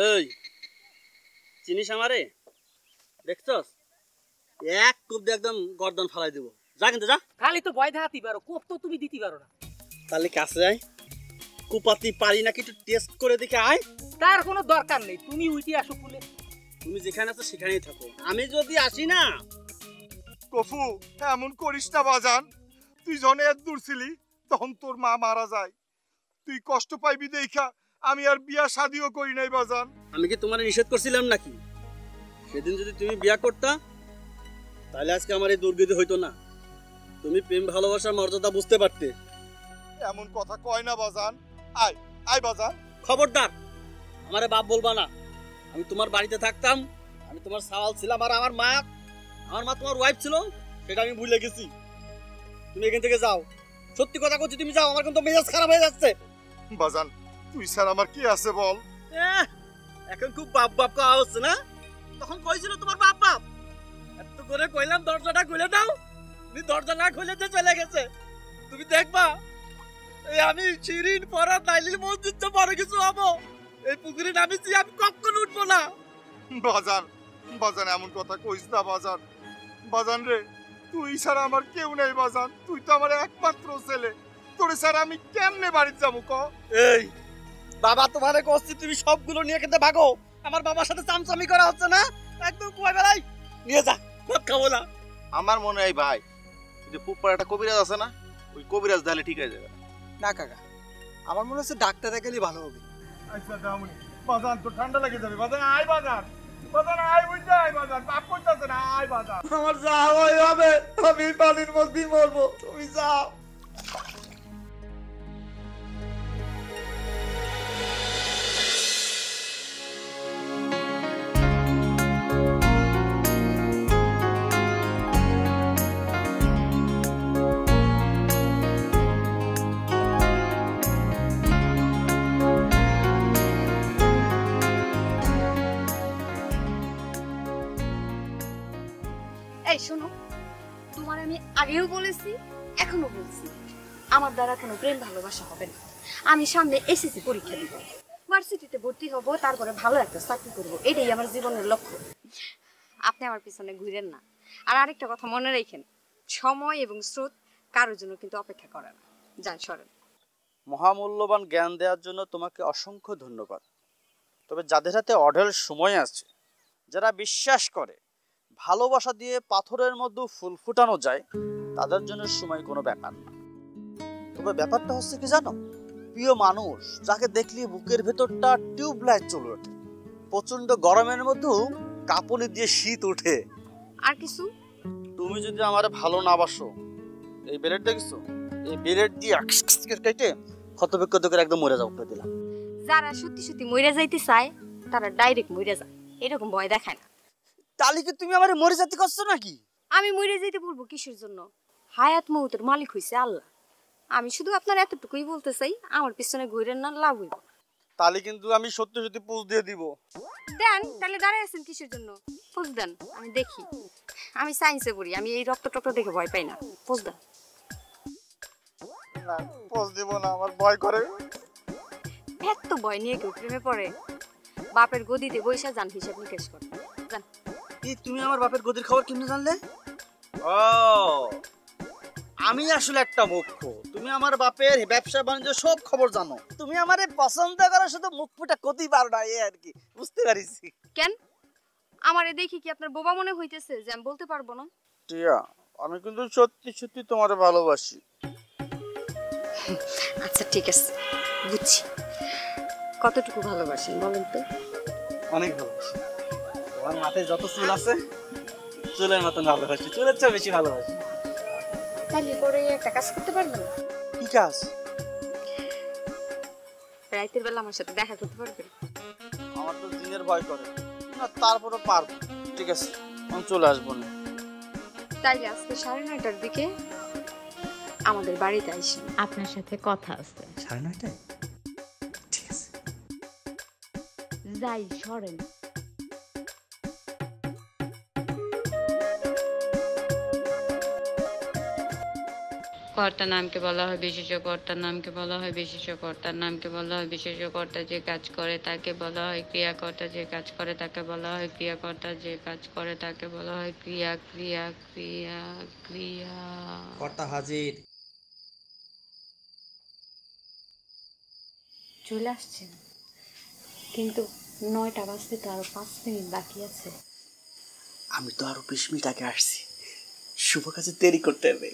এই চিনিস আমারে? দেখছস এক কোপ দিয়ে একদম গর্দন ফালাই দেবো। যা কিন্তু যা। খালি তো ভয় দেখাতে পারো, কোপ তো তুমি দিতে পারো না। তাহলে কাছে আয়, কুপাতি পারি নাকি একটু টেস্ট করে দেখে আয়। তার কোনো দরকার নেই, তুমি উইটি আসো ফুলে। তুমি যেখানে আছো সেখানেই থাকো, আমি যদি আসি না। কফু এমন করিস না বাজান, তুই যখন এত দূর ছিলি তখন তোর মা মারা যায়, তুই কষ্ট পাইবি দেখা আমি আর বিয়া শাদিও করি নাই বাজান। আমি কি তোমার নিষেধ করছিলাম নাকি? সেদিন যদি তুমি বিয়া করতা তাহলে আজকে আমার এই দুর্গতি হইতো না। তুমি প্রেম ভালোবাসার মর্যাদা বুঝতে পারতে। এমন কথা কয় না বাজান, আয় আয় বাজান। খবরদার আমারে বাপ বলবা না। আমি তোমার বাড়িতে থাকতাম, আমি তোমার সাওয়াল ছিলাম, আর আমার মা তোমার ওয়াইফ ছিল, সেটা আমি ভুলে গেছি। তুমি এখান থেকে যাও, সত্যি কথা বলছি, তুমি যাও, আমার কিন্তু মেজাজ খারাপ হয়ে যাচ্ছে। বাজান তুই স্যার আমার কি আছে বল? এখন খুব বাপ বাপ কওয়া হচ্ছে না? তখন কইছিল তোমার বাপ বাপ, এত করে কইলাম দরজাটা খুলে দাও, তুমি দরজা না খুলে দিয়ে চলে গেছে। তুমি দেখবা এই আমি শিরিন পরা তাইলিল মসজিদ বড় কিছু হবো, এই পুকুরে নামিছি আমি কখনো উঠবো না। বাজান বাজান এমন কথা কইস না বাজান। বাজান রে তুই ছাড়া আমার কেউ নেই বাজান, তুই তো আমার একমাত্র ছেলে, তোরে ছাড়া আমি কেমনে বাড়িতে যাবো ক? এই বাবা তোমারে কইছি তুমি সবগুলো নিয়ে কেটে ভাগো, আমার বাবার সাথে চামচামি করা হচ্ছে না, একদম কুয়ায় বেলাই নিয়ে যা, ভাত খাবো না। আমার মনে হয় ভাই যে পুপ্পার একটা কবিরাজ আছে না, ওই কবিরাজ দিলে ঠিক হয়ে যাবে। না কাকা, আমার মনে হচ্ছে ডাক্তারে গেলেই ভালো হবে। আচ্ছা দামুনি বাজান তো ঠান্ডা লেগে যাবে, বাজান আয় বাজান, বাজান আয় বুঝতে আয় বাজান, পাপ করতেছে না, আয় বাজান। আমার যা হয় হবে, আমি পানির মধ্যেই মরবো, তুমি যাও। এই শোনো, তোমার আমি আগেও বলেছি এখনো বলছি, আমার দ্বারা কোনো প্রেম ভালোবাসা হবে না। আমি সামনে এসএসসি পরীক্ষা দিব, ভার্সিটিতে ভর্তি হব, তারপরে ভালো একটা চাকরি করব, এটাই আমার জীবনের লক্ষ্য। আপনি আমার পিছনে ঘুরেন না। আর আরেকটা কথা মনে রাখেন, সময় এবং স্রোত কারোর জন্য কিন্তু অপেক্ষা করে না। যান সরেন। মহামূল্যবান জ্ঞান দেওয়ার জন্য তোমাকে অসংখ্য ধন্যবাদ। তবে যাদের হাতে অঢেল সময় আছে, যারা বিশ্বাস করে ভালোবাসা দিয়ে পাথরের মধ্যে ফুল ফুটানো যায়, তাদের জন্য সময় কোনো ব্যাপার না। তবে ব্যাপারটা হচ্ছে কি জানো, প্রিয় মানুষ যাকে দেখলে বুকের ভেতরটা টিউবলাইট চলে ওঠে, প্রচন্ড গরমের মধ্যেও কাঁপুনি দিয়ে শীত ওঠে। আর কিছু? তুমি যদি আমারে ভালো না বাসো, এই ব্লেড দেখছো, এই ব্লেড দিয়ে কেটে ক্ষতবিক্ষত করে একদম মরে যাও করে দিলাম। যারা সত্যি সত্যি মরে যাইতে চায় তারা ডাইরেক্ট মরে যায়, এরকম ভয় দেখায় না। তাহলে কি তুমি আমারে মরে যেতে করছো নাকি? আমি মরে যাইতে বলবো কিসের জন্য? হায়াত মৌতের মালিক হইছে আল্লাহ। আমি শুধু আপনার এতটুকুই বলতে চাই, আমার পিছনে ঘুরেন না, লাভ হইব। তাহলে কিন্তু আমি সত্যি সত্যি পোজ দিয়ে দিব। দেন, তাহলে দাঁড়ায় আছেন কিসের জন্য? পোজ দেন, আমি দেখি। আমি সায়েন্সে পড়ি, আমি এই রক্ত টক্ত দেখে ভয় পাই না। পোজ দেন। না পোজ দিব না, আমার ভয় করে। এত ভয় নিয়ে কেউ প্রেমে পড়ে? বাপের গদিতে বৈশা যান, হিসাব নিকেশ করে যান। কি তুমি আমার বাপের গদির খবর কেমনে জানলে? ও আমি আসলে একটা মুখ্য, তুমি আমার বাপের ব্যবসা বাণিজ্য সব খবর জানো। তুমি আমারে পছন্দ করো, শুধু মুখ ফুটা কতি পারো না, এই আর কি। বুঝতে পারিছি। কেন আমারে দেখি কি আপনার বোবা মনে হইতেছে যে আমি বলতে পারবো না? টিয়া, আমি কিন্তু সত্যি সত্যি তোমারে ভালোবাসি। আচ্ছা ঠিক আছে, বুঝছি। কতটুকু ভালোবাসেন বলেন তো? অনেক ভালোবাসি। তোমার মাথায় যত চুল আছে, চুলের মতন ভালোবাসি, চুলের চেয়ে বেশি ভালোবাসি। তাহলে করে একটা কাজ করতে পারবেন? কি কাজ? রাতের বেলা আমার সাথে দেখা করতে পারবেন? আমার তো দিনের ভয় করে না, তারপরে পারবো। ঠিক আছে, আমি চলে আসবো না। তাইলে আজকে 9:30টার দিকে আমাদের বাড়িতে আসি, আপনার সাথে কথা আছে। 9:30টায়? ঠিক আছে, যাই, সরেন। কর্তার নামকে বলা হয় বিশেষ্য, কর্তার নামকে বলা হয় বিশেষ্য, কর্তার নামকে বলা হয় বিশেষ্য। কর্তা যে কাজ করে তাকে বলা হয় ক্রিয়া, কর্তা যে কাজ করে তাকে বলা হয় ক্রিয়া, কর্তা যে কাজ করে তাকে বলা হয় ক্রিয়া। ক্রিয়া ক্রিয়া ক্রিয়া। কর্তা হাজির। চলে আসছেন, কিন্তু 9টা বাজতে তো আরো 5 মিনিট বাকি আছে। আমি তো আরো 20 মিনিট আগে আসছি, শুভ কাজে দেরি করতে হবে।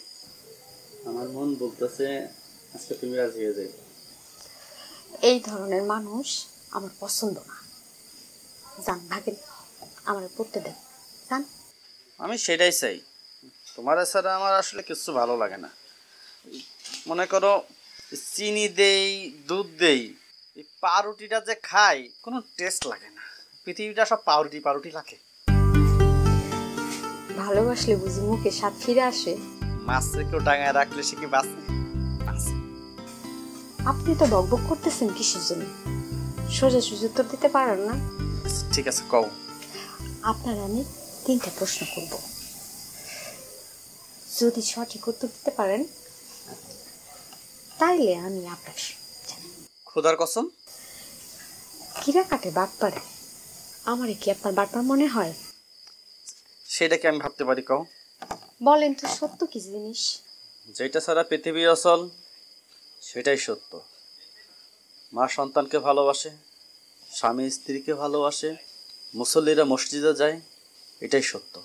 আমার মন বলতেছে আজকে তুমি রাজি হয়ে যাবে। এই ধরনের মানুষ আমার পছন্দ না। যান ভাগেন, আমার পড়তে দেন, যান। আমি সেটাই চাই, তোমার ছাড়া আমার আসলে কিছু ভালো লাগে না। মনে করো চিনি দেই, দুধ দেই, এই পাউরুটিটা যে খাই কোনো টেস্ট লাগে না। পৃথিবীটা সব পাউরুটি পাউরুটি লাগে। ভালোবাসলে বুঝি মুখে স্বাদ ফিরে আসে। মাছরে কেউ ডাঙায় রাখলে সে কি বাঁচে? আপনি তো বকবক করতেছেন কিসের জন্য? সোজা সুজি উত্তর দিতে পারেন না? ঠিক আছে, কও। আপনার আমি 3টা প্রশ্ন করব, যদি সঠিক উত্তর দিতে পারেন তাইলে আমি আপনার খোদার কসম। কিরা কাটে বাট পারে, আমারে কি আপনার বাটপার মনে হয়? সেটা কি আমি ভাবতে পারি? কও। বলেন তো সত্য কি জিনিস? যেটা ছাড়া পৃথিবী অচল সেটাই সত্য। মা সন্তানকে ভালোবাসে, স্বামী স্ত্রীকে ভালোবাসে, মুসল্লিরা মসজিদে যায়, এটাই সত্য।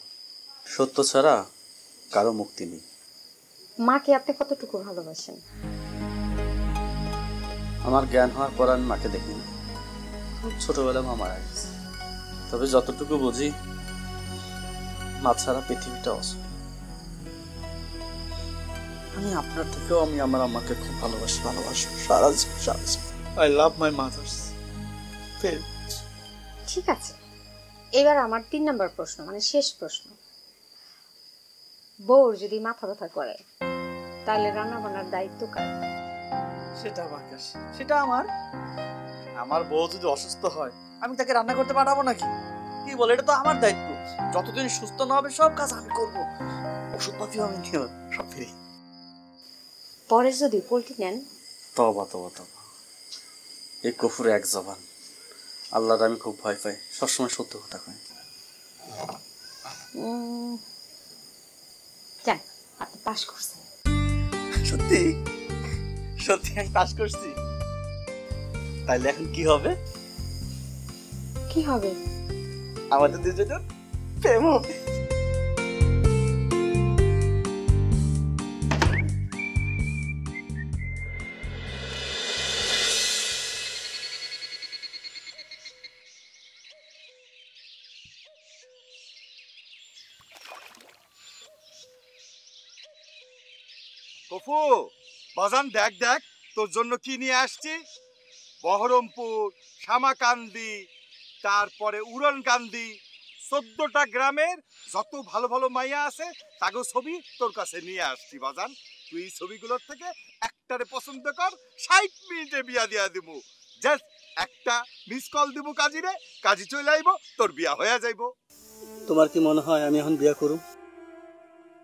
সত্য ছাড়া কারো মুক্তি নেই। মাকে আপনি কতটুকু ভালোবাসেন? আমার জ্ঞান হওয়ার পর আমি মাকে দেখিনি, খুব ছোটবেলা মা মারা গেছে। তবে যতটুকু বুঝি, মা ছাড়া পৃথিবীটা অচল। আমি আপনার থেকেও আমি আমার আম্মাকে খুব ভালোবাসি, সারা জীবন। I love my mother's. ঠিক আছে, এবার আমার 3 নম্বর প্রশ্ন, মানে শেষ প্রশ্ন। বউর যদি মাথা ব্যথা করে তাহলে রান্না বান্নার দায়িত্ব কার? সেটা আমার কাছে, সেটা আমার বউ যদি অসুস্থ হয় আমি তাকে রান্না করতে পাঠাবো নাকি? কি বলে, এটা তো আমার দায়িত্ব। যতদিন সুস্থ না হবে সব কাজ আমি করবো, ওষুধপাতিও আমি নিয়ে সব ফিরি। পরে যদি পোল্ট্রি নেন? তবা তবা তবা, এই কফুর এক জবান। আল্লাহর আমি খুব ভয় পাই, সবসময় সত্য কথা কয়। যান, আপনি পাস করছেন। সত্যি সত্যি আমি পাস করছি? তাইলে এখন কি হবে? কি হবে? আমাদের দুজনের প্রেম হবে। কফু, বাজান দেখ দেখ তোর জন্য কি নিয়ে আসছি। বহরমপুর, শ্যামাকান্দি, তারপরে উড়নকান্দি, 14টা গ্রামের যত ভালো ভালো মাইয়া আছে তাগো ছবি তোর কাছে নিয়ে আসছি বাজান। তুই এই ছবিগুলোর থেকে একটারে পছন্দ কর, 60 মিনিটে বিয়া দিয়া দিব। জাস্ট একটা মিস কল দিব কাজীরে, কাজী চলে আইব, তোর বিয়া হয়ে যাইব। তোমার কি মনে হয় আমি এখন বিয়া করব?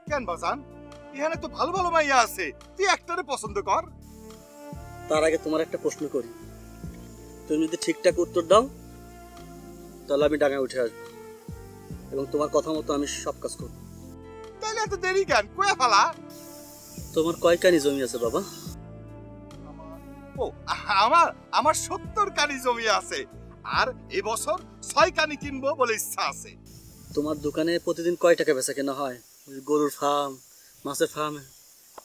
কেন বাজান, এখানে তো ভালো ভালো মাইয়া আছে, তুই একটারে পছন্দ কর। তার আগে তোমার একটা প্রশ্ন করি, তুমি যদি ঠিকঠাক উত্তর দাও তাহলে আমি ডাঙায় উঠে আসবো এবং তোমার কথা মতো আমি সব কাজ করবো। তাহলে এত দেরি কেন, কয়ে ফেলা। তোমার কয় কানি জমি আছে বাবা? ও আমার আমার 70 কানি জমি আছে, আর এবছর 6 কানি কিনবো বলে ইচ্ছা আছে। তোমার দোকানে প্রতিদিন কয় টাকা বেচা কেনা হয়? গরুর ফার্ম, মাছের ফার্ম,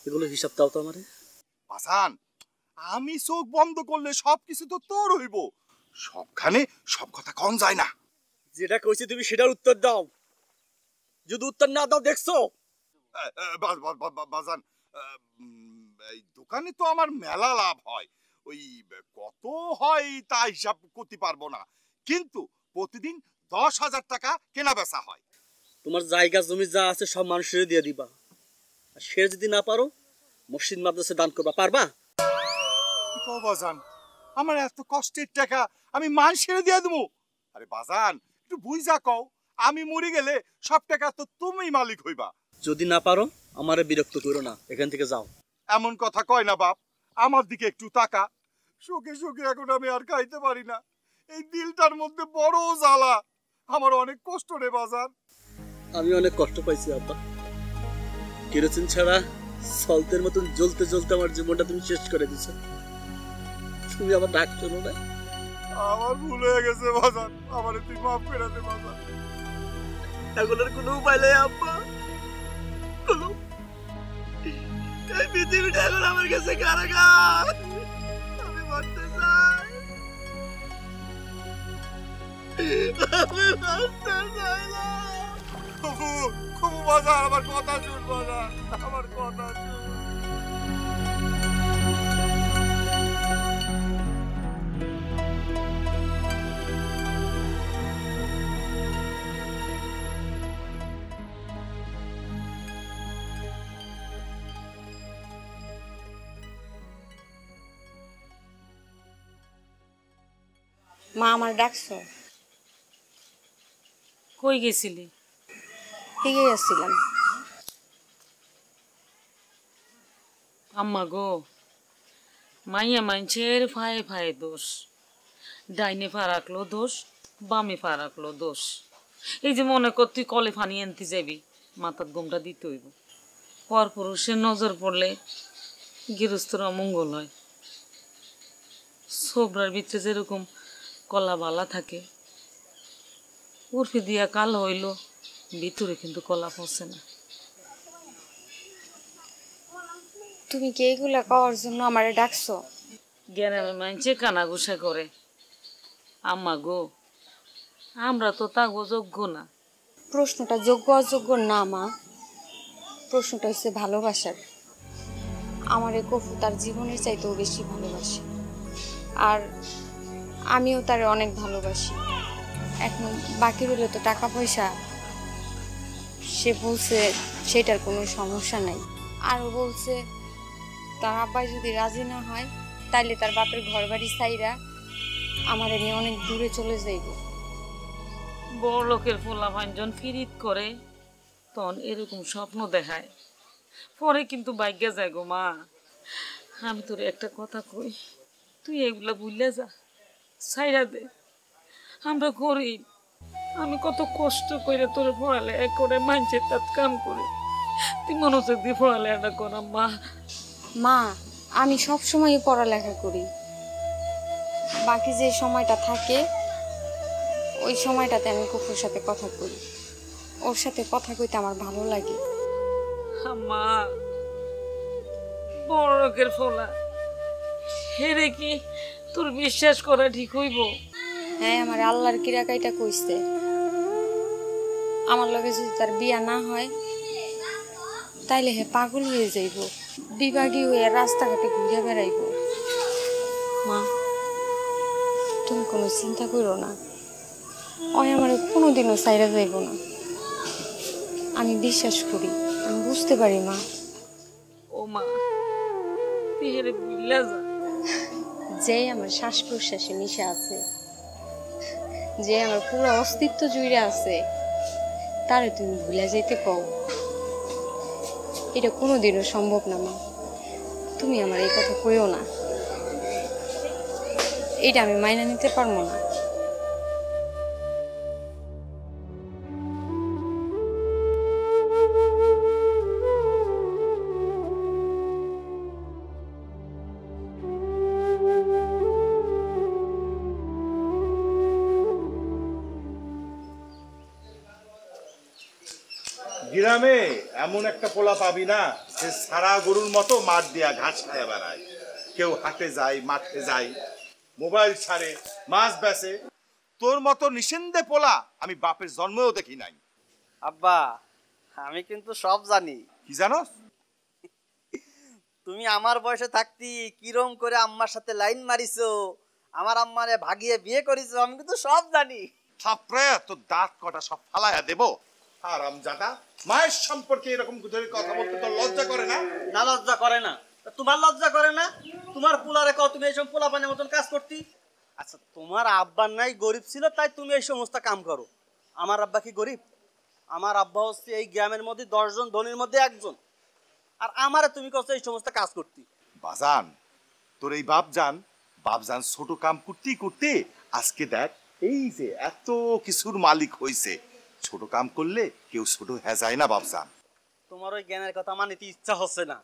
এগুলো হিসাব দাও তো আমারে। বাসান, আমি চোখ বন্ধ করলে সবকিছু তো তোর হইব, সবখানে সব কথা কম যায় না। যেটা কইছি তুমি সেটার উত্তর দাও, যদি উত্তর না দাও দেখছো। বাজান, এই দোকানে তো আমার মেলা লাভ হয়, ওই কত হয় তা হিসাব করতে পারবো না, কিন্তু প্রতিদিন 10,000 টাকা কেনা বেচা হয়। তোমার জায়গা জমি যা আছে সব মানুষের দিয়ে দিবা, আর সে যদি না পারো মসজিদ মাদ্রাসা দান করবা, পারবা? কি কও বাজান, আমার এত কষ্টের টাকা আমি মানুষের দিয়ে দেবো? আরে বাজান, একটু বুঝা কও, আমি মরে গেলে সব টাকা তো তুমি মালিক হইবা। যদি না পারো আমারে বিরক্ত করো না, এখান থেকে যাও। এমন কথা কয় না বাপ, আমার দিকে একটু তাকা। সুখে সুখে এখন আমি আর খাইতে পারি না, এই দিলটার মধ্যে বড় জ্বালা, আমার অনেক কষ্ট রে বাজান। আমি অনেক কষ্ট পাইছি আব্বা, কেরোসিন ছাড়া সল্টের মতন জ্বলতে জ্বলতে আমার জীবনটা তুমি শেষ করে দিছো। তুমি আমার ডাক শোনো না। আমার ভুল হয়ে গেছে বাজান, আমারে তুই মাফ করে দে বাজান। এখন আর কোনো উপায় নেই আব্বা, কোনো এই পৃথিবীটা এখন আমার কাছে কারাগার। আমি মরতে চাই, আমি মরতে চাই না। খুবু খুবু বাজান, আমার কথা শুন বাজান, আমার কথা শুন। মা আমার ডাকছো? কই গেছিলি? ঠিকই আসছিলাম। আম্মা গো, মাইয়া মাইনছের ফায়ে ফায়ে দোষ, ডাইনে পা রাখলো দোষ, বামে পা রাখলো দোষ। এই যে মনে কর তুই কলে ফানি আনতে যাবি, মাথার গোমটা দিতে হইব। পর পুরুষের নজর পড়লে গৃহস্থর অমঙ্গল হয়। সোবরার ভিতরে যেরকম কলা বালা থাকে, উর্ফি দিয়া কাল হইল, ভিতরে কিন্তু কলা পৌঁছে না। তুমি কি এইগুলা কওয়ার জন্য আমারে ডাকছো? গ্রামের মানুষে কানাঘুষা করে। আম্মা গো, আমরা তো তাগো যোগ্য না। প্রশ্নটা যোগ্য অযোগ্য না মা, প্রশ্নটা হচ্ছে ভালোবাসার। আমারে কফু তার জীবনের চাইতেও বেশি ভালোবাসে, আর আমিও তারে অনেক ভালোবাসি। এখন বাকি রইল তো টাকা পয়সা। সে বলছে সেটার কোনো সমস্যা নাই, আরও বলছে তার আব্বাই যদি রাজি না হয় তাইলে তার বাপের ঘর বাড়ি ছাইরা আমার নিয়ে অনেক দূরে চলে যাইব। বড় লোকের ফোলা ভাঞ্জন ফিরিত করে তখন এরকম স্বপ্ন দেখায়, পরে কিন্তু ভাগ্যে যায় গো মা। আমি তোর একটা কথা কই, তুই এগুলা ভুলে যা, ছাইরা দে। আমরা গরিব, আমি কত কষ্ট করে তোর পড়ালেখা করে মাইনছের তাত কাম করে, তুই মনোযোগ দিয়ে পড়ালেখাটা কর মা। মা, আমি সব সময় পড়ালেখা করি, বাকি যে সময়টা থাকে ওই সময়টাতে আমি কুকুর সাথে কথা করি। ওর সাথে কথা কইতে আমার ভালো লাগে। মা, বড় লোকের ফোলা হেরে কি তোর বিশ্বাস করা ঠিক হইব? হ্যাঁ, আমার আল্লাহর কিরাকাইটা কইছে আমার লগে যদি তার বিয়া না হয় তাইলে হে পাগল হয়ে যাইব, বিভাগী হয়ে রাস্তাঘাটে ঘুরে বেড়াইব। মা, তুমি কোনো চিন্তা করো না, ওই আমার কোনোদিনও সাইরা যাইব না। আমি বিশ্বাস করি, আমি বুঝতে পারি মা। ও মা, তুই হেরে বুঝলা যা। যে আমার শ্বাস প্রশ্বাসে মিশে আছে, যে আমার পুরো অস্তিত্ব জুড়ে আছে, তারে তুমি ভুলে যাইতে কও, এটা কোনোদিনও সম্ভব না মা। তুমি আমার এই কথা কইও না, এটা আমি মাইনা নিতে পারবো না। গ্রামে এমন একটা পোলা পাবি না যে সারা গরুর মতো মাঠ দিয়া ঘাস খায় বেড়ায়। কেউ হাটে যায়, মাঠে যায়, মোবাইল ছাড়ে, মাছ বেচে। তোর মতো নিঃসন্দেহে পোলা আমি বাপের জন্মেও দেখি নাই। আব্বা, আমি কিন্তু সব জানি। কি জানোস? তুমি আমার বয়সে থাকতি কিরম করে আম্মার সাথে লাইন মারিছো, আমার আম্মারে ভাগিয়ে বিয়ে করিছো, আমি কিন্তু সব জানি। থাপড়ে তোর দাঁত কটা সব ফালাইয়া দেবো। হারামজাদা, মায়ের সম্পর্কে এরকম ধরে কথা বলতে তোর লজ্জা করে না? না, লজ্জা করে না। তোমার লজ্জা করে না? তোমার পোলারে কও তুমি এইসব পোলা পানের মতন কাজ করতি। আচ্ছা, তোমার আব্বার নাই গরিব ছিল তাই তুমি এই সমস্ত কাম করো। আমার আব্বা কি গরিব? আমার আব্বা হচ্ছে এই গ্রামের মধ্যে 10 জন ধনীর মধ্যে একজন। আর আমারে তুমি কষ্ট এই সমস্ত কাজ করতি। বাজান তোর এই বাপজান ছোট কাম করতে করতে আজকে দেখ এই যে এত কিছুর মালিক হইছে। ছোট কাম করলে কেউ ছোট হয়ে যায় না বাপজান। তোমার ওই জ্ঞানের কথা মানিতে ইচ্ছা হচ্ছে না।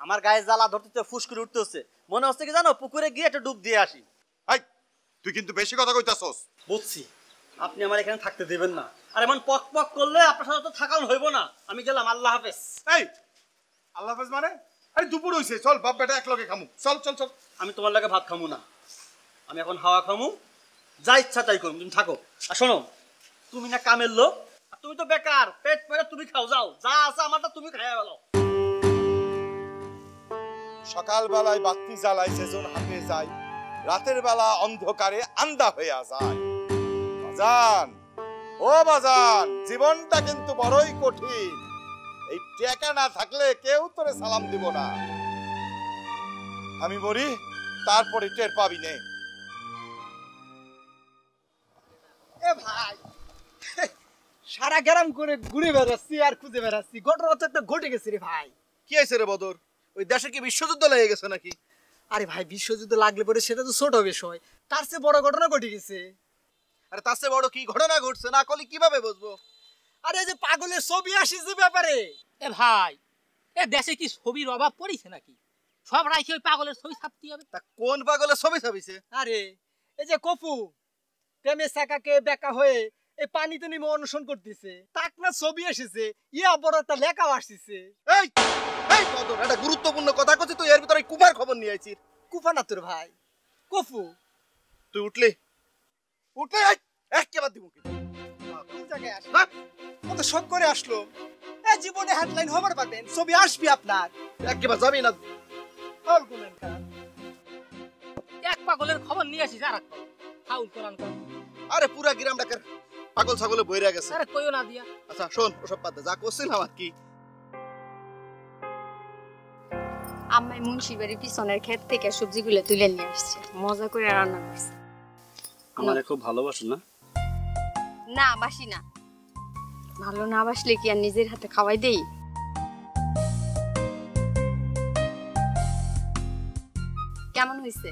আমার গায়ে জ্বালা ধরতে ফুস করে উঠতেছে, মনে হচ্ছে কি জানো পুকুরে গিয়ে একটা ডুব দিয়ে আসি। এই তুই কিন্তু বেশি কথা কইতাছস। বুঝছি আপনি আমার এখানে থাকতে দেবেন না, আর এমন পক পক করলে আপনার সাথে তো থাকানো হইব না। আমি গেলাম, আল্লাহ হাফেজ। এই আল্লাহ হাফেজ মানে? আরে দুপুর হইছে, চল বাপ বেটা একলগে খামু। চল চল চল। আমি তোমার লাগে ভাত খামু না, আমি এখন হাওয়া খামু, যা ইচ্ছা তাই করুন, তুমি থাকো। আর শোনো, তুমি না কামের লোক, আর তুমি তো বেকার, পেট পেরে তুমি খাও, যাও যা আছে আমারটা তুমি খাইয়া গেলো। সকাল বেলায় বাতি জ্বালাই সেজন হাতে যায়, রাতের বেলা অন্ধকারে আন্দা হইয়া যায়। বাজান ও বাজান, জীবনটা কিন্তু বড়ই কঠিন। এই টাকা না থাকলে কেউ তোরে সালাম দিব না। আমি মরি তারপরে টের পাবি নে। এ ভাই, সারা গ্রাম করে ঘুরে বেড়াচ্ছি আর খুঁজে বেড়াচ্ছি, ঘটনা তো একটা ঘটে গেছে রে ভাই। কি হয়েছে রে বদর? ওই দেশে কি বিশ্বযুদ্ধ লেগে গেছে নাকি? আরে ভাই, বিশ্বযুদ্ধ লাগলে পরে সেটা তো ছোট বিষয়, তার চেয়ে বড় ঘটনা ঘটে গেছে। আরে তার চেয়ে বড় কি ঘটনা ঘটছে না কলি কিভাবে বুঝবো? আরে যে পাগলের ছবি আসিছে ব্যাপারে। এ ভাই, এ দেশে কি ছবির অভাব পড়েছে নাকি? সব রাইখে ওই পাগলের ছবি ছাপতে হবে। তা কোন পাগলের ছবি ছাপিছে? আরে এই যে কফু প্রেমে সাকাকে বেকা হয়ে এই পানিতে নেমে অনুসরণ করতেছে, তাক না ছবি এসেছে, ইয়া বড় একটা লেখাও আসছে। এই এই বদর, একটা গুরুত্বপূর্ণ কথা কইছিস তুই, এর ভিতরে কুফার খবর নিয়ে আইছিস। কুফা না তোর ভাই, কফু। তুই উঠলি একেবারে দিব কি? কোন জায়গায় আসলো? কত শখ করে আসলো। এই জীবনে হেডলাইন হবার পাবেন, ছবি আসবে আপনার। একেবারে যাবি না। এক পাগলের খবর নিয়ে আসিস আর এক পাগল। ফাউল কোরআন কর। আরে পুরা গ্রামটাকে পাগল ছাগলে বইরা গেছে। আরে কইও না দিয়া। আচ্ছা শোন, ওসব বাদ দে, যা করছিলাম আর কি। আম্মাই মুন্সির বাড়ির পিছনের ক্ষেত থেকে সবজিগুলো তুলে নিয়ে আসছে, মজা করে রান্না করছে। আমারে খুব ভালোবাসো না? না বাসি না, ভালো না বাসলে কি আর নিজের হাতে খাওয়াই দেই? কেমন হয়েছে?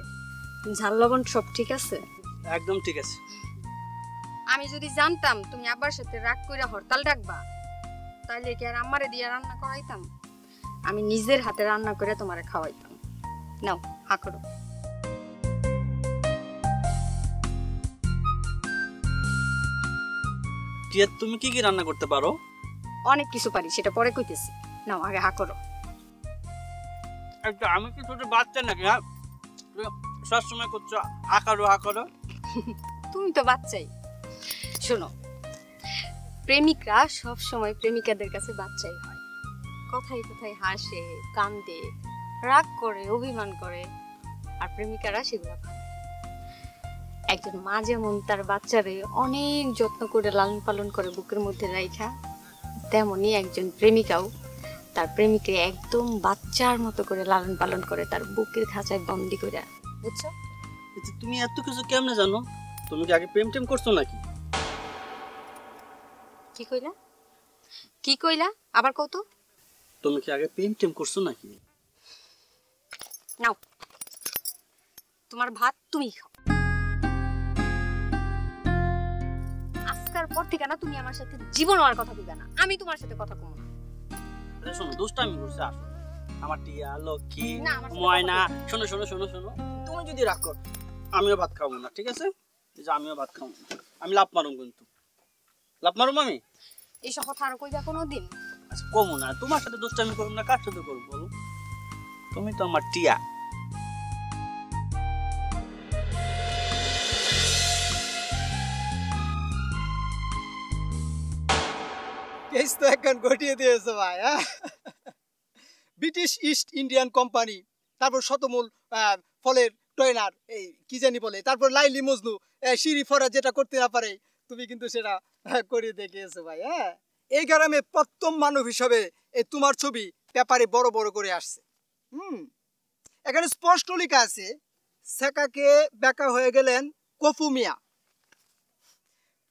ঝাল লবণ সব ঠিক আছে? একদম ঠিক আছে। আমি যদি জানতাম তুমি আব্বার সাথে রাগ কইরা হরতাল ডাকবা, তাহলে কি আর আমারে দিয়া রান্না করাইতাম? আমি নিজের হাতে রান্না করে তোমারে খাওয়াইতাম। নাও হা করো। টিয়া, তুমি কি কি রান্না করতে পারো? অনেক কিছু পারি, সেটা পরে কইতেছি। নাও আগে হা করো। একটা আমি কি ছোট বাচ্চা নাকি? হ্যাঁ, সবসময় করছো হা করো হা করো। তুমি তো বাচ্চাই। শোনো, প্রেমিকরা সব সময় প্রেমিকাদের কাছে বাচ্চাই হয়। কথায় কথায় হাসে, কান্দে, রাগ করে, অভিমান করে, আর প্রেমিকারা সেগুলো ভাবে। একজন মা যেমন তার বাচ্চারে অনেক যত্ন করে লালন পালন করে বুকের মধ্যে রাইখা, তেমনি একজন প্রেমিকাও তার প্রেমিককে একদম বাচ্চার মতো করে লালন পালন করে তার বুকের খাঁচায় বন্দি করে। বুঝছো? তুমি এত কিছু কেমনে জানো? তুমি কি আগে প্রেম টেম করছো নাকি? কি কইলা? কি কইলা? আবার কত? তুমি কি আগে প্রেম টেম করছো নাকি? নাও তোমার ভাত তুমি খাও। আজকের পর থেকে না তুমি আমার সাথে জীবন আর কথা বলবে না। আমি তোমার সাথে কথা কম না। আরে শোনো, দুষ্টামি করছে, আসো। আমার টিয়া লক্ষ্মী না, আমার সাথে ময়না, কথা বলবে শোনো শোনো শোনো শোনো, তুমি যদি রাগ করো আমিও ভাত খাবো না, ঠিক আছে? এই যে আমিও ভাত খাবো না, আমি লাভ মারুম, কিন্তু লাভ মারুম আমি। এইসব কথা আর কইবা কোনোদিন? আচ্ছা কমো না, তোমার সাথে দুষ্টামি করুম না, কার সাথে করবো বলো? তুমি তো আমার টিয়া। কেস তো এখন ঘটিয়ে দিয়েছে ভাই। ব্রিটিশ ইস্ট ইন্ডিয়ান কোম্পানি, তারপর শতমূল ফলের টয়নার, এই কি জানি বলে, তারপর লাইলি মজনু, সিঁড়ি ফরা যেটা করতে না পারে তুমি কিন্তু সেটা করে দেখিয়েছো ভাই। হ্যাঁ, এই গ্রামে প্রথম মানব হিসাবে এই তোমার ছবি পেপারে বড় বড় করে আসছে। এখানে স্পষ্ট লেখা আছে, সেকাকে বেকা হয়ে গেলেন কফু মিয়া।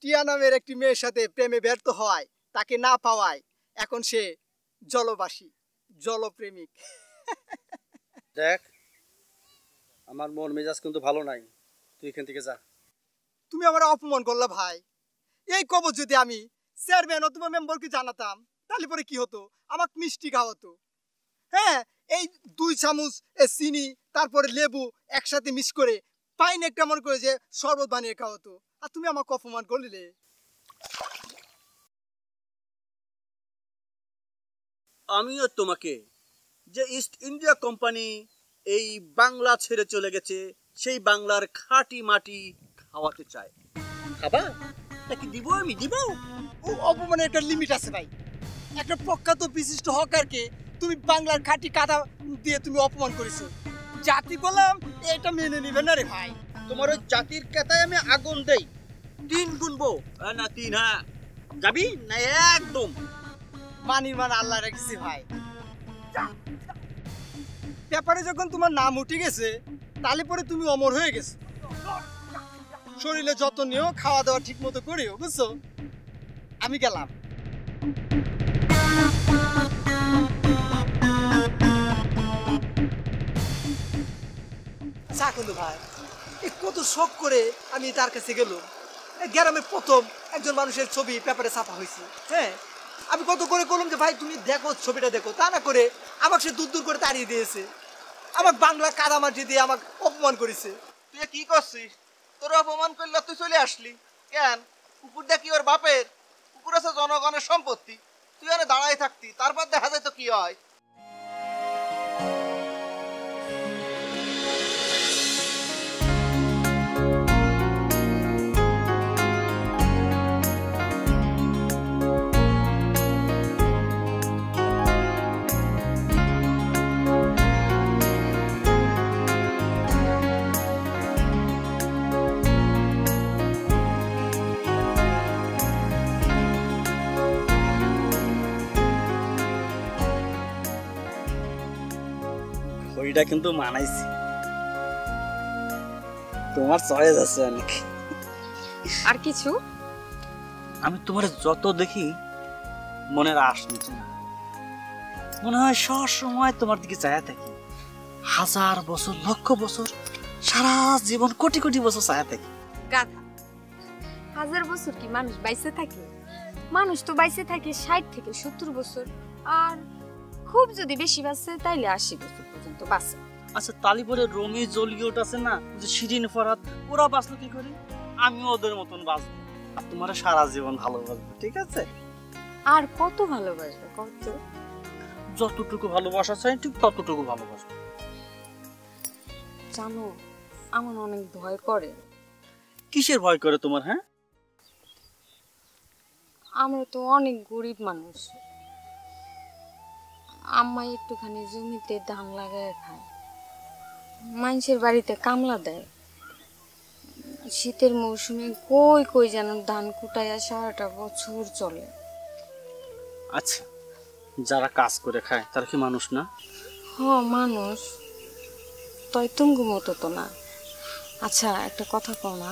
টিয়া নামের একটি মেয়ের সাথে প্রেমে ব্যর্থ হওয়ায়, তাকে না পাওয়ায় এখন সে জলবাসী, জলপ্রেমিক। দেখ আমার মন মেজাজ কিন্তু ভালো নাই, তুই এখান থেকে যা। তুমি আমার অপমান করলা ভাই। এই খবর যদি আমি চেয়ারম্যান অথবা মেম্বারকে জানাতাম তাহলে পরে কি হতো, আমাকে মিষ্টি খাওয়াতো। হ্যাঁ, এই 2 চামচ চিনি তারপরে লেবু একসাথে মিক্স করে পাইন একটা মনে করে যে শরবত বানিয়ে খাওয়াতো, আর তুমি আমাকে অপমান করলে। আমিও তোমাকে যে ইস্ট ইন্ডিয়া কোম্পানি এই বাংলা ছেড়ে চলে গেছে সেই বাংলার খাঁটি মাটি খাওয়াতে চাই। খাবা নাকি দিব? আমি দিব। ও অপমানের একটা লিমিট আছে ভাই। একটা প্রখ্যাত বিশিষ্ট হকারকে তুমি বাংলার খাঁটি কাদা দিয়ে তুমি অপমান করেছো, জাতি বললাম এটা মেনে নিবে না রে ভাই। তোমার ওই জাতির কেতায় আমি আগুন দেই, 3 গুনবো না 3। হ্যাঁ যাবি না? একদম মানির মান আল্লাহ রেখেছি ভাই। পেপারে যখন তোমার নাম উঠে গেছে তাহলে পরে তুমি অমর হয়ে গেছো। শরীরে যত্ন নিও, খাওয়া দাওয়া ঠিক মতো করিও, বুঝছো? আমি গেলাম। চাকুন্দু ভাই কত শখ করে আমি তার কাছে গেলাম। গ্রামে প্রথম একজন মানুষের ছবি পেপারে ছাপা হয়েছে। হ্যাঁ, আমি কত করে বললাম যে ভাই তুমি দেখো ছবিটা দেখো, তা না করে আমাকে সে দূর দূর করে তাড়িয়ে দিয়েছে। আমাকে বাংলা কাদামাটি দিয়ে আমাকে অপমান করেছে। তুই কি করছিস? তোর অপমান করলে তুই চলে আসলি কেন? কুকুরটা কি ওর বাপের? কুকুর আছে জনগণের সম্পত্তি। তুই ওখানে দাঁড়াই থাকতি, তারপর দেখা যায় তো কি হয়। ওইটা কিন্তু মানাইছি, তোমার চয়েস আছে অনেক। আর কিছু? আমি তোমার যত দেখি মনের আশ নিচে না, মনে হয় সব সময় তোমার দিকে চায়া থাকি। 1000 বছর, লক্ষ বছর, সারা জীবন, কোটি কোটি বছর চায়া থাকি। গাধা, 1000 বছর কি মানুষ বাইসে থাকে? মানুষ তো বাইসে থাকে 60 থেকে 70 বছর, আর খুব যদি বেশি বাঁচে তাইলে 80 বছর পর্যন্ত বাঁচে। আচ্ছা তালিপরে রোমি জলিয়ট আছে না, যে শিরিন ফরাত, ওরা বাঁচলো কি করে? আমিও ওদের মতন বাঁচবো, আর তোমার সারা জীবন ভালোবাসবো, ঠিক আছে? আর কত ভালোবাসবে কত? যতটুকু ভালোবাসা চাই ঠিক ততটুকু ভালোবাসবো। জানো আমার অনেক ভয় করে। কিসের ভয় করে তোমার? হ্যাঁ, আমরা তো অনেক গরিব মানুষ। আম্মা একটুখানি জমিতে ধান লাগায় খায়, মানুষের বাড়িতে কামলা দেয়। শীতের মৌসুমে কই কই যেন ধান কুটাইয়া সারাটা বছর চলে। আচ্ছা যারা কাজ করে খায় তারা কি মানুষ না? হ্যাঁ মানুষ, তাই তুমি মতো তো না। আচ্ছা একটা কথা কও না,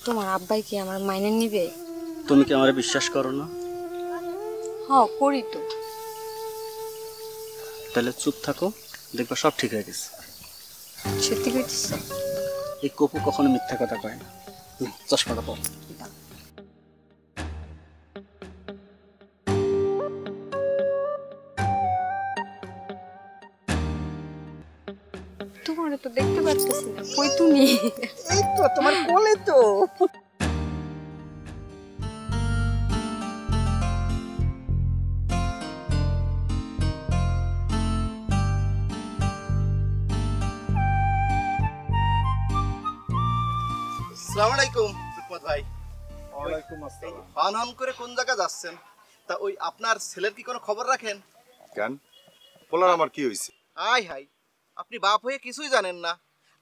তোমার আব্বাই কি আমার মাইনে নিবে? তুমি কি আমারে বিশ্বাস করো না? হ্যাঁ করি তো। তাহলে চুপ থাকো, দেখবা সব ঠিক হয়ে গেছে। সত্যি কইতেছ? এই কপু কখনো মিথ্যা কথা কয় না। চশমাটা পাও। তোমার তো দেখতে পাচ্ছি না, কই তুমি? এই তো তোমার কোলে তো। আসসালামু আলাইকুম হিকমত ভাই। ওয়ালাইকুম আসসালাম। হন হন করে কোন জায়গা যাচ্ছেন? তা ওই আপনার ছেলের কি কোনো খবর রাখেন? কেন বলার আমার কি হয়েছে? আয় হাই, আপনি বাপ হয়ে কিছুই জানেন না।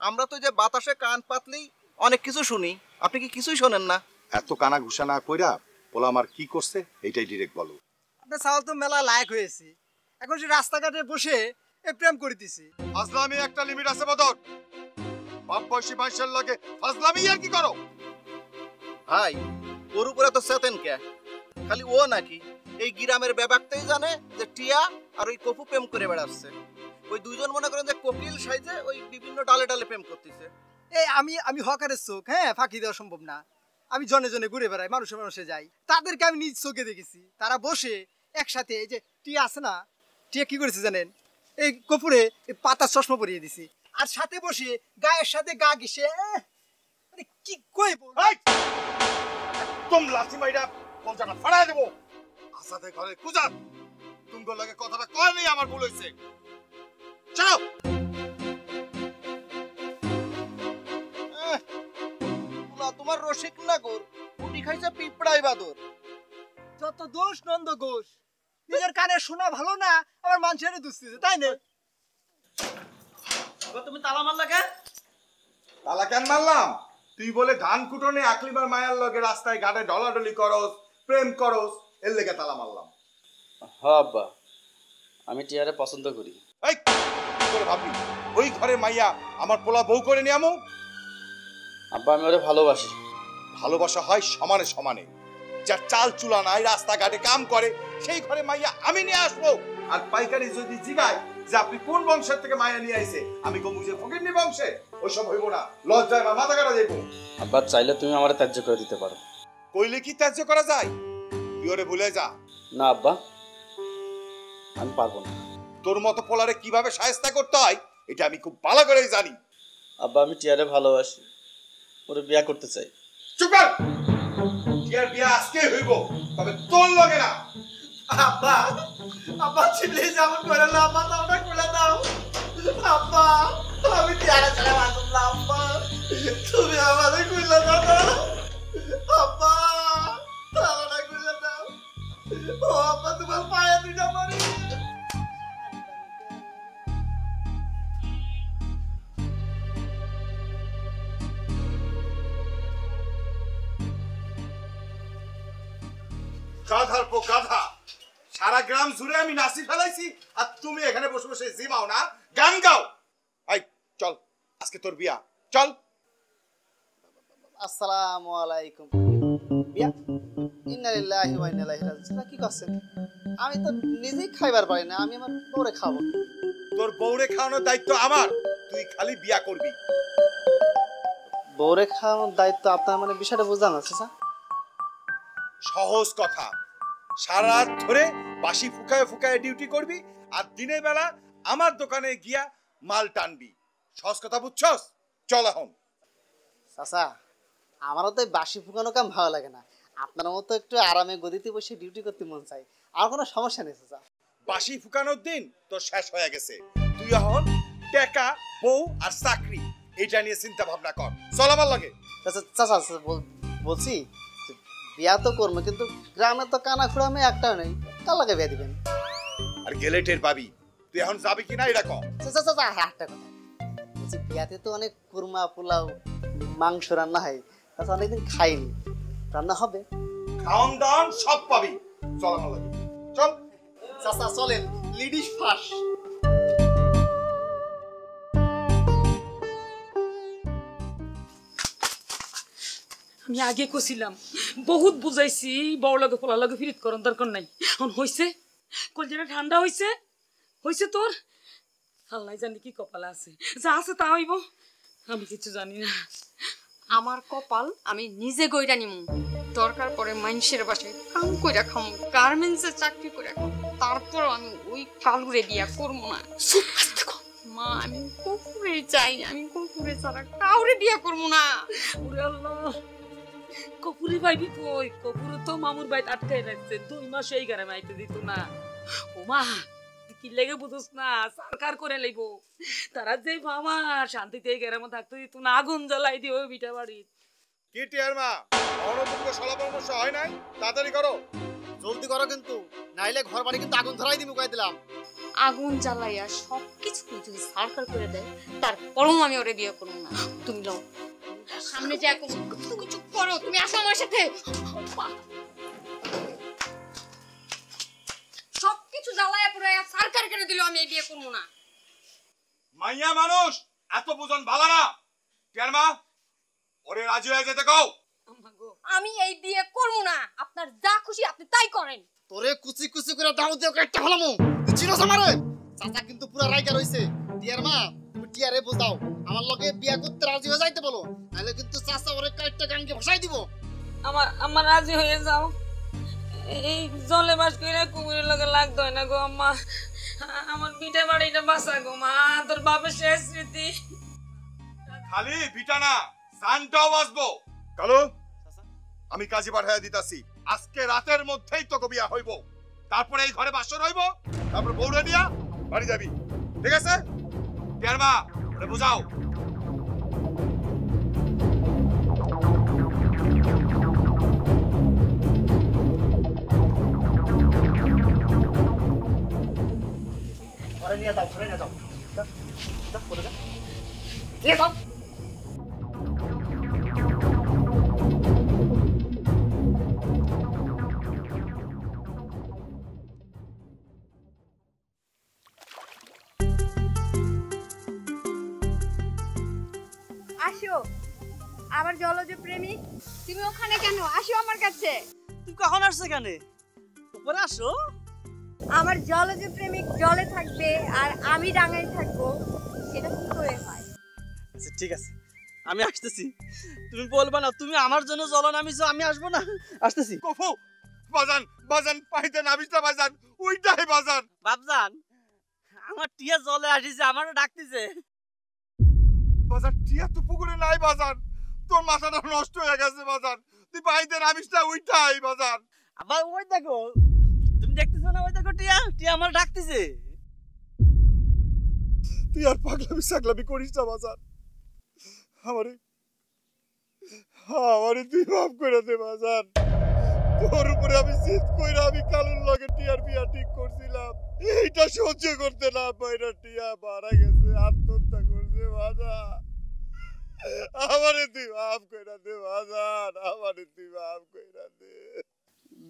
আমরা তো যে বাতাসে কান পাতলেই অনেক কিছু শুনি, আপনি কি কিছুই শোনেন না? এত কানা ঘুষা না কইরা বলা আমার কি করছে এইটাই ডিরেক্ট বলো। আপনার সাল তো মেলা লায়ক হয়েছি, এখন সে রাস্তাঘাটে বসে প্রেম করে দিছি। ফাজলামি একটা লিমিট আছে বদর। বাপ বয়সী মানুষের লগে ফাজলামি আর কি করো? ভাই ওর উপরে তো চেতেন কে? খালি ও নাকি এই গ্রামের ব্যাপারটাই জানে যে টিয়া আর ওই কপু প্রেম করে বেড়াচ্ছে। ওই দুইজন মনে করেন যে কোকিল সাইজে ওই বিভিন্ন ডালে ডালে প্রেম করতেছে। এই আমি হকারের চোখ, হ্যাঁ, ফাঁকি দেওয়া সম্ভব না। আমি জনে জনে ঘুরে বেড়াই, মানুষে মানুষে যাই, তাদেরকে আমি নিজ চোখে দেখেছি। তারা বসে একসাথে, এই যে টিয়া আছে না, টিয়া কি করেছে জানেন? এই কপুরে পাতার চশমা পরিয়ে দিছি, আর সাথে বসে গায়ের সাথে গা ঘিসে কি কইব। তুম লাথি মাইরা কলজাটা ফাড়ায় দেবো। আসাতে ঘরে কুজাত তুমি লাগে কথাটা কয় নেই, আমার ভুল হয়েছে। চলো। তোমার রসিক নাগর উটি খাইছে পিঁপড়াই বাদর। যত দোষ নন্দ ঘোষ, নিজের কানে শোনা ভালো না, আবার মানুষের দুষতেছে, তাই না? তুমি তালা মারলা কেন? তালা কেন মারলাম? তুই বলে ধান কুটনে আকলিমার মায়ার লগে রাস্তায় ঘাটে ডলাডলি করস, প্রেম করস, এর লেগে তালা মারলাম। হ্যাঁ আব্বা, আমি টিয়ারে পছন্দ করি। এই কি করে ভাবি ওই ঘরে মাইয়া আমার পোলা বউ করে নিয়ামু? আব্বা আমি ওরে ভালোবাসি। ভালোবাসা হয় সমানে সমানে। যার চাল চুলা নাই, রাস্তাঘাটে কাম করে, সেই ঘরে মাইয়া আমি নিয়ে আসবো। আর পাইকারি যদি জিগায় যে আপনি কোন বংশের থেকে মাইয়া নিয়ে আইছে, আমি কমু যে ফকিরনি বংশে, ওইসব হইব না, লজ্জায় আমার মাথা কাটা যাইব। আব্বা চাইলে তুমি আমার ত্যায্য করে দিতে পারো। কইলে কি ত্যায্য করা যায়? তুই ওরে ভুলে যা। না আব্বা, আমি পারবো না। তোর মতো পোলারে কিভাবে শায়েস্তা করতে হয় এটা আমি খুব ভালো করেই জানি। আব্বা আমি টিয়ারে ভালোবাসি, ওরে বিয়া করতে চাই। চুপ কর। টিয়ার বিয়া আজকে হইব, তবে তোর লগে না। আব্বা, আব্বা প্লিজ এমন করে না, আব্বা তাওটা খুলে দাও। আব্বা আমি টিয়ারে ছেড়ে বাঁচব না, আব্বা তুমি আমাদের খুলে দাও। আব্বা তাওটা খুলে দাও। ও আব্বা তোমার পায়ে দুইটা মারি। গাধার পো গাধা, সারা গ্রাম জুড়ে আমি নাচি ফেলাইছি আর তুমি এখানে বসে বসে জিমাও না, গান গাও। আই চল, আজকে তোর বিয়া, চল। আসসালামু আলাইকুম। বিয়া ইন্না লিল্লাহি ওয়া ইন্না ইলাইহি রাজিউন। কি করছেন? আমি তো নিজেই খাইবার পারি না, আমি আমার বউরে খাবো। তোর বউরে খাওয়ানোর দায়িত্ব আমার, তুই খালি বিয়া করবি। বউরে খাওয়ানোর দায়িত্ব আপনার, মানে বিষয়টা বুঝলাম না চাচা। সহজ কথা, সারা রাত ধরে বাসি ফুকায় ফুকায় ডিউটি করবি আর দিনের বেলা আমার দোকানে গিয়া মাল টানবি। সহজ কথা বুঝছস? চল এখন। চাচা আমারও তো বাসি ফুকানো কাম ভালো লাগে না, আপনার মতো একটু আরামে গদিতে বসে ডিউটি করতে মন চাই। আর কোনো সমস্যা নেই চাচা। বাসি ফুকানোর দিন তোর শেষ হয়ে গেছে। তুই এখন টাকা, বউ আর চাকরি এটা নিয়ে চিন্তা ভাবনা কর। চল আমার লাগে। চাচা বলছি বিয়া তো করবো, কিন্তু গ্রামে তো কানা খুঁড়া মেয়ে একটাও নেই, কার লাগে বিয়া দিবেন? আর গেলে টের পাবি। তুই এখন যাবি কিনা এটা কম। চাচা চাচা একটা কথা বলছি, বিয়াতে তো অনেক কুরমা পোলাও মাংস রান্না হয়, চাচা অনেকদিন খাইনি, রান্না হবে। খাওন দাওন সব পাবি। চল আমার লাগে, চল। চাচা চলেন, লিডিস ফার্স্ট। আমি আগে কছিলাম, বহুত বুঝাইছি, বড় লাগে পোলা লাগে ফিরিত করন দরকার নাই। এখন হইছে, কলজাটা ঠান্ডা হইছে, হইছে তোর। আল্লাহ জানি কি কপালে আছে, যা আছে তা হইব, আমি কিছু জানি না। আমার কপাল আমি নিজে গইরা নিমু, দরকার পড়ে মানুষের বাসায় কাম কইরা খামু, গার্মেন্টসে চাকরি কইরা খামু, তারপর আমি ওই কালুরে বিয়া করবো না। মা আমি কুকুরে চাই, আমি কুকুরে ছাড়া কাউরে বিয়া করবো না। ওরে আল্লাহ, কপুরি পাইবি কই? কপুরে তো মামুর বাইত আটকাই রাখছে, 2 মাস এই গ্রামে আইতে দিত না। ও মা কি লেগে বুঝোস না, সরকার করে লইব। তারা যে মামা শান্তিতে এই গ্রামে থাকতে দিত না, আগুন জ্বালাই দিও বিটা বাড়ি। কি টিয়ার মা, অনবদ্য সলা পরামর্শ হয় নাই? তাড়াতাড়ি করো, জলদি করো, কিন্তু নাইলে ঘর বাড়ি কিন্তু আগুন ধরাই দিমু, কই দিলাম। আগুন জ্বালাইয়া সবকিছু যদি সরকার করে দেয়, তারপরও আমি ওরে বিয়ে করবো না। তুমি লও সামনে যা, তুমি চুপ করো, তুমি আসো আমার সাথে। সবকিছু জ্বালাইয়া পুরাইয়া সরকার করে দিল, আমি এই বিয়ে করবো না। মাইয়া মানুষ এত বুঝন ভালো না। টিয়ার মা ওরে রাজি হয়ে যেতে কও। আমি এই বিয়ে করবো না, আপনার যা খুশি আপনি তাই করেন। তোরে কুচি কুচি করে দাও দিয়ে কাটতে ফেলামু তুই চিনোস আমারে চাচা কিন্তু পুরা রাইগা রইছে টিয়ার মা তুমি টিয়ারে বুঝাও আমার লগে বিয়া করতে রাজি হয়ে যাইতে বলো নাহলে কিন্তু চাচা ওরে কাটতে গানকে ভাসাই দিব আমার রাজি হয়ে যাও এই জলে বাস কইরা কুমিরের লগে লাগতো না গো আম্মা আমার বিটা বাড়িটা বাঁচা গো মা তোর বাপের শেষ স্মৃতি খালি ভিটা না সানটাও বাসবো কালো আমি কাজী পাঠাইয়া দিতাছি আজকে রাতের মধ্যেই তোকে বিয়া হইব তারপরে এই ঘরে বাসর হইব তারপর বউরে নিয়া বাড়ি যাবি ঠিক আছে টিয়ার মা ওরে বুঝাও ঘরে নিয়ে যাও ঘরে নিয়ে যাও যা পড়ে যা নিয়ে যাও আসো আবার জলজ প্রেমিক তুমি ওখানে কেন আসো আমার কাছে তুমি কখন আসছো কেন উপরে আসো আমার জলজ প্রেমিক জলে থাকবে আর আমি ডাঙায় থাকবো সেটা কি করে হয় আচ্ছা ঠিক আছে আমি আসতেছি তুমি বলবা না তুমি আমার জন্য জল নামিছো আমি আসবো না আসতেছি কফু বাজান বাজান পাইতে নামিস না বাজান ওইটাই বাজান বাপজান আমার টিয়া জলে আসিছে আমারও ডাকতেছে বাজান টিয়া তো পুকুরে নাই বাজান তোর মাথাটা নষ্ট হয়ে গেছে বাজান তুই পাইতে নামিস না ওইটাই বাজান আবার ওই দেখো তুমি দেখতেছো না ওই দেখো টিয়া টিয়া আমার ডাকতেছে তুই আর পাগলামি সাগলামি করিস না বাজান আমারে তুই মাফ করে দে বাজান তোর উপরে আমি জিদ কইরা আমি কালুর লগে টিয়ার বিয়া ঠিক করছিলাম এইটা সহ্য করতে না পাইরা টিয়া মারা গেছে আত্মহত্যা করছে বাজান আমারে তুই মাফ কইরা দে বাজান আমারে তুই মাফ কইরা দে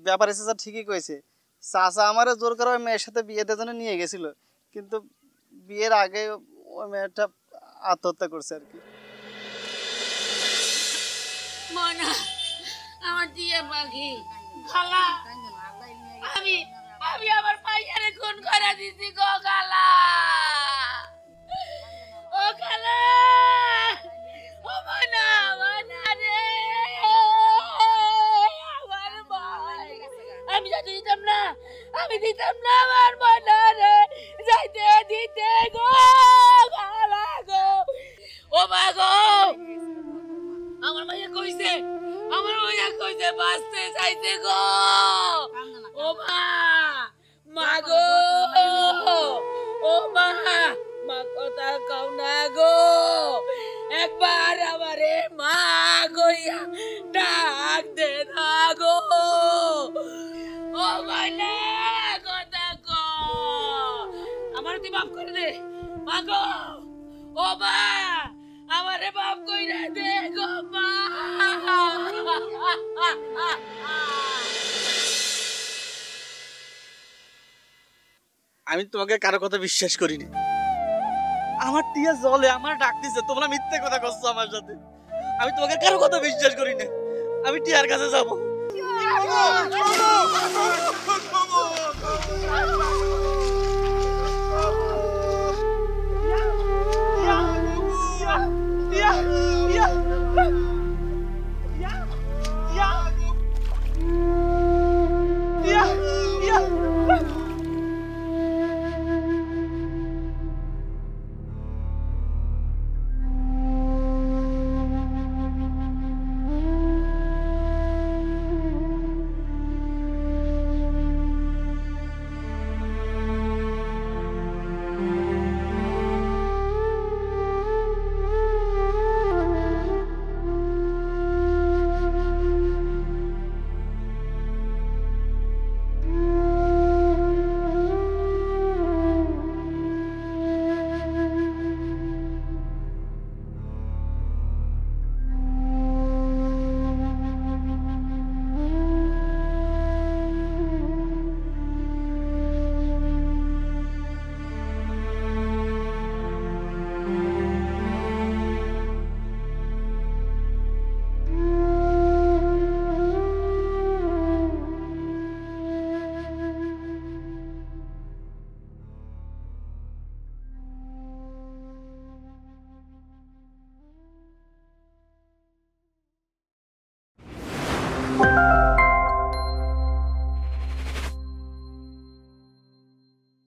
ব্যাপারে চাচা ঠিকই কইছে চাচা আমারে জোর করে ওই মেয়ের সাথে বিয়ে দেওয়ার জন্য নিয়ে গেছিল কিন্তু বিয়ের আগে ওই মেয়েটা আত্মহত্যা করছে আর কি ময়না আমার টিয়া পাখি খালা আমি আমার পাইয়ারে খুন করে দিছি গো খালা ও খালা ও ময়না ময়না রে আমার ভাই আমি যাইতে দিতাম না আমার ময়না রে যাইতে দিতে গো খালা গো ও মা গো আমার মাইয়া কইছে বাঁচতে চাইছে গো ও মা গো ও মা কথা কও না গো একবার আমারে মা কইয়া ডাক দে না গো ও মাইনা কথা কও আমার তুই মাফ করে দে মা গো ও মা আমারে বাপ কইরা দে গো মা আমি তোমাকে কারো কথা বিশ্বাস করিনি আমার টিয়া জলে আমার ডাকতেছে তোমরা মিথ্যে কথা করছো আমার সাথে আমি তোমাকে কারো কথা বিশ্বাস করিনি আমি টিয়ার কাছে যাবো